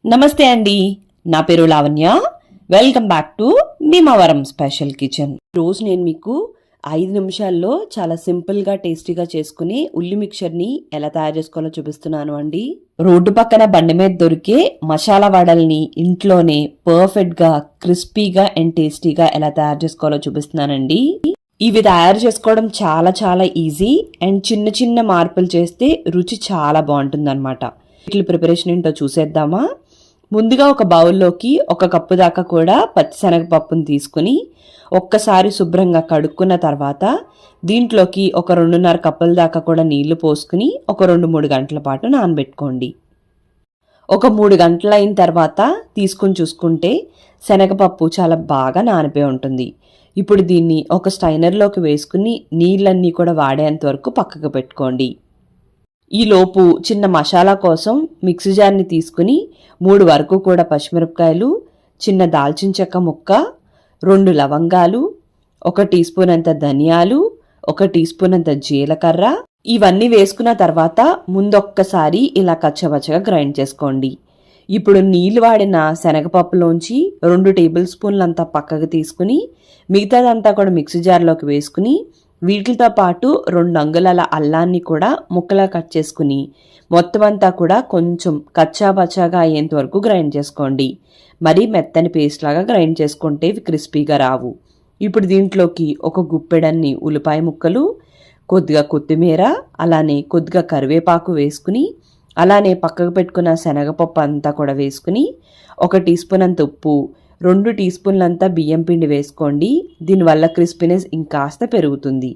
నమస్తే అండి, నా పేరు Lavanya. Welcome back to Bhimavaram special kitchen. రోజు నేను మీకు 5 నిమిషాల్లో చాలా సింపుల్గా టేస్టీగా చేసుకుని ఉల్లి మిక్చర్ని ఎలా తయారు చేసుకోవాలో చూపిస్తున్నాను అండి. రోడ్డు పక్కన బండి మీద దొరికే మసాలా వడల్ని ఇంట్లోనే పర్ఫెక్ట్గా క్రిస్పీగా అండ్ టేస్టీగా ఎలా తయారు చేసుకోవాలో చూపిస్తున్నానండి. ఇవి తయారు చేసుకోవడం చాలా చాలా ఈజీ అండ్ చిన్న చిన్న మార్పులు చేస్తే రుచి చాలా బాగుంటుంది అనమాట. వీటి ప్రిపరేషన్ ఏంటో చూసేద్దామా. ముందుగా ఒక బౌల్లోకి 1 కప్పు దాకా కూడా పచ్చిశనగపప్పును తీసుకుని ఒక్కసారి శుభ్రంగా కడుక్కున్న తర్వాత దీంట్లోకి ఒక 2.5 కప్పుల దాకా కూడా నీళ్లు పోసుకుని ఒక 2-3 గంటల పాటు నానబెట్టుకోండి. ఒక 3 గంటలు అయిన తర్వాత తీసుకుని చూసుకుంటే శనగపప్పు చాలా బాగా నానిపోయి ఉంటుంది. ఇప్పుడు దీన్ని ఒక స్టైనర్లోకి వేసుకుని నీళ్ళన్నీ కూడా వాడేంత వరకు పక్కకు పెట్టుకోండి. ఈలోపు చిన్న మసాలా కోసం మిక్సీ జార్ని తీసుకుని 3 వరకు కూడా పచ్చిమిరపకాయలు, చిన్న దాల్చిన చెక్క ముక్క, 2 లవంగాలు, 1 టీ స్పూన్ అంత ధనియాలు, 1 టీ స్పూన్ అంత జీలకర్ర ఇవన్నీ వేసుకున్న తర్వాత ముందొక్కసారి ఇలా కచ్చబచ్చగా గ్రైండ్ చేసుకోండి. ఇప్పుడు నీళ్లు వాడిన శనగపప్పులోంచి 2 టేబుల్ స్పూన్లంతా పక్కకు తీసుకుని మిగతాదంతా కూడా మిక్సీ జార్లోకి వేసుకుని వీటితో పాటు 2 అంగుళాల అల్లాన్ని కూడా ముక్కలా కట్ చేసుకుని మొత్తం అంతా కూడా కొంచెం కచ్చాబచ్చాగా అయ్యేంత వరకు గ్రైండ్ చేసుకోండి. మరీ మెత్తని పేస్ట్ లాగా గ్రైండ్ చేసుకుంటే ఇవి క్రిస్పీగా రావు. ఇప్పుడు దీంట్లోకి ఒక గుప్పెడన్ని ఉల్లిపాయ ముక్కలు, కొద్దిగా కొత్తిమీర, అలానే కొద్దిగా కరివేపాకు వేసుకుని అలానే పక్కకు పెట్టుకున్న శనగపప్పు అంతా కూడా వేసుకుని 1 టీ స్పూన్ అంత ఉప్పు, 2 టీ స్పూన్లంతా బియ్యం పిండి వేసుకోండి. దీనివల్ల క్రిస్పీనెస్ ఇంకాస్త పెరుగుతుంది.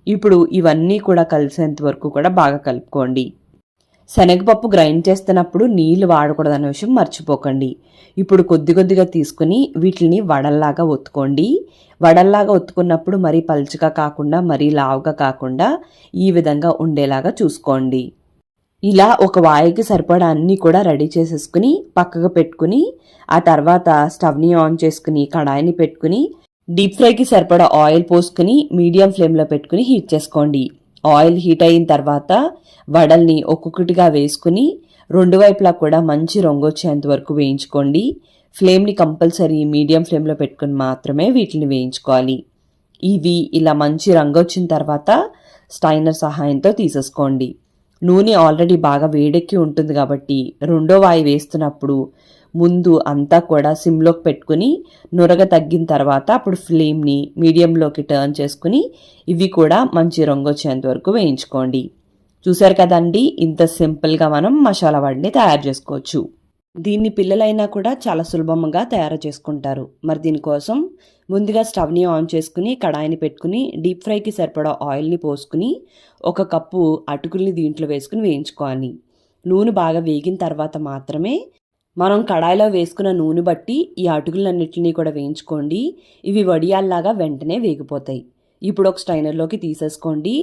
ఇప్పుడు ఇవన్నీ కూడా కలిసేంత వరకు కూడా బాగా కలుపుకోండి. శనగపప్పు గ్రైండ్ చేస్తున్నప్పుడు నీళ్లు వాడకూడదనే విషయం మర్చిపోకండి. ఇప్పుడు కొద్దిగా తీసుకుని వీటిని వడల్లాగా ఒత్తుకోండి. వడల్లాగా ఒత్తుకున్నప్పుడు మరీ పలుచగా కాకుండా మరీ లావుగా కాకుండా ఈ విధంగా ఉండేలాగా చూసుకోండి. ఇలా ఒక వాయికి సరిపడా అన్నీ కూడా రెడీ చేసేసుకుని పక్కకు పెట్టుకుని ఆ తర్వాత స్టవ్ని ఆన్ చేసుకుని కడాయిని పెట్టుకుని డీప్ ఫ్రైకి సరిపడా ఆయిల్ పోసుకుని మీడియం ఫ్లేమ్లో పెట్టుకుని హీట్ చేసుకోండి. ఆయిల్ హీట్ అయిన తర్వాత వడల్ని ఒక్కొక్కటిగా వేసుకుని 2 వైపులా కూడా మంచి రంగు వచ్చేంత వరకు వేయించుకోండి. ఫ్లేమ్ని కంపల్సరీ మీడియం ఫ్లేమ్లో పెట్టుకుని మాత్రమే వీటిని వేయించుకోవాలి. ఇవి ఇలా మంచి రంగు వచ్చిన తర్వాత స్టైనర్ సహాయంతో తీసేసుకోండి. నూనె ఆల్రెడీ బాగా వేడెక్కి ఉంటుంది కాబట్టి 2వ వాయి వేస్తున్నప్పుడు ముందు అంతా కూడా సిమ్లోకి పెట్టుకుని నురగ తగ్గిన తర్వాత అప్పుడు ఫ్లేమ్ని మీడియంలోకి టర్న్ చేసుకుని ఇవి కూడా మంచి రంగు వచ్చేంత వరకు వేయించుకోండి. చూసారు కదండి, ఇంత సింపుల్గా మనం మసాలా వడని తయారు చేసుకోవచ్చు. దీన్ని పిల్లలైనా కూడా చాలా సులభంగా తయారు చేసుకుంటారు. మరి దీనికోసం ముందుగా స్టవ్ని ఆన్ చేసుకుని కడాయిని పెట్టుకుని డీప్ ఫ్రైకి సరిపడా ఆయిల్ని పోసుకుని 1 కప్పు అటుకుల్ని దీంట్లో వేసుకుని వేయించుకోవాలి. నూనె బాగా వేగిన తర్వాత మాత్రమే మనం కడాయిలో వేసుకున్న నూనె బట్టి ఈ అటుకులన్నిటిని కూడా వేయించుకోండి. ఇవి వడియాల్లాగా వెంటనే వేగిపోతాయి. ఇప్పుడు ఒక స్టైనర్లోకి తీసేసుకోండి.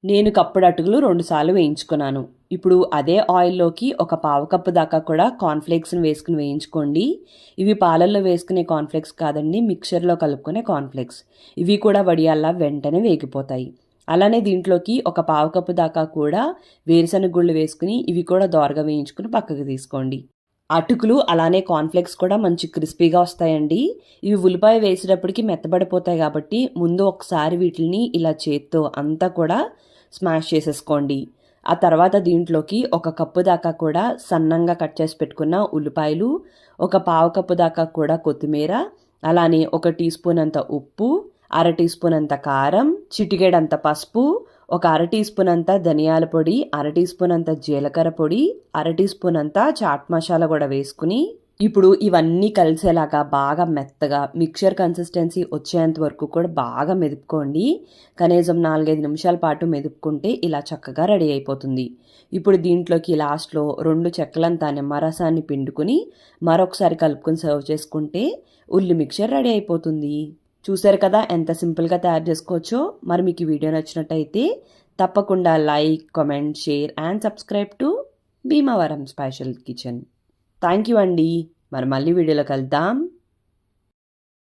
నేను కప్పుడు అటుకులు 2 సార్లు వేయించుకున్నాను. ఇప్పుడు అదే ఆయిల్లోకి 1/4 కప్పు దాకా కూడా కార్న్ఫ్లేక్స్ని వేసుకుని వేయించుకోండి. ఇవి పాలల్లో వేసుకునే కార్న్ఫ్లేక్స్ కాదండి, మిక్చర్లో కలుపుకునే కార్న్ఫ్లేక్స్. ఇవి కూడా వడియాల్లా వెంటనే వేగిపోతాయి. అలానే దీంట్లోకి 1/4 కప్పు దాకా కూడా వేరుశనగ గుళ్ళు వేసుకుని ఇవి కూడా దోరగా వేయించుకుని పక్కకు తీసుకోండి. అటుకులు అలానే కార్న్ఫ్లేక్స్ కూడా మంచి క్రిస్పీగా వస్తాయండి. ఇవి ఉల్లిపాయ వేసేటప్పటికి మెత్తబడిపోతాయి కాబట్టి ముందు ఒకసారి వీటిని ఇలా చేత్తో అంతా కూడా స్మాష్ చేసేసుకోండి. ఆ తర్వాత దీంట్లోకి 1 కప్పు దాకా కూడా సన్నంగా కట్ చేసి పెట్టుకున్న ఉల్లిపాయలు, 1/4 కప్పు దాకా కూడా కొత్తిమీర, అలానే 1 టీ స్పూన్ అంత ఉప్పు, 1/2 టీ స్పూన్ అంత కారం, చిటికెడంత పసుపు, 1/2 టీ స్పూన్ అంత ధనియాల పొడి, 1/2 టీ స్పూన్ అంత జీలకర్ర పొడి, 1/2 టీ స్పూన్ అంత చాట్ మసాలా కూడా వేసుకుని ఇప్పుడు ఇవన్నీ కలిసేలాగా బాగా మెత్తగా మిక్చర్ కన్సిస్టెన్సీ వచ్చేంత వరకు కూడా బాగా మెదుపుకోండి. కనీసం 4-5 నిమిషాల పాటు మెదుపుకుంటే ఇలా చక్కగా రెడీ అయిపోతుంది. ఇప్పుడు దీంట్లోకి లాస్ట్లో 2 చెక్కలంతా నిమ్మరసాన్ని పిండుకుని మరొకసారి కలుపుకొని సర్వ్ చేసుకుంటే ఉల్లి మిక్చర్ రెడీ అయిపోతుంది. చూసారు కదా ఎంత సింపుల్గా తయారు చేసుకోవచ్చో. మరి మీకు ఈ వీడియో నచ్చినట్టయితే తప్పకుండా like, comment, share and subscribe to Bhimavaram special kitchen. Thank you అండి. మరి మళ్ళీ వీడియోలో కలుద్దాం.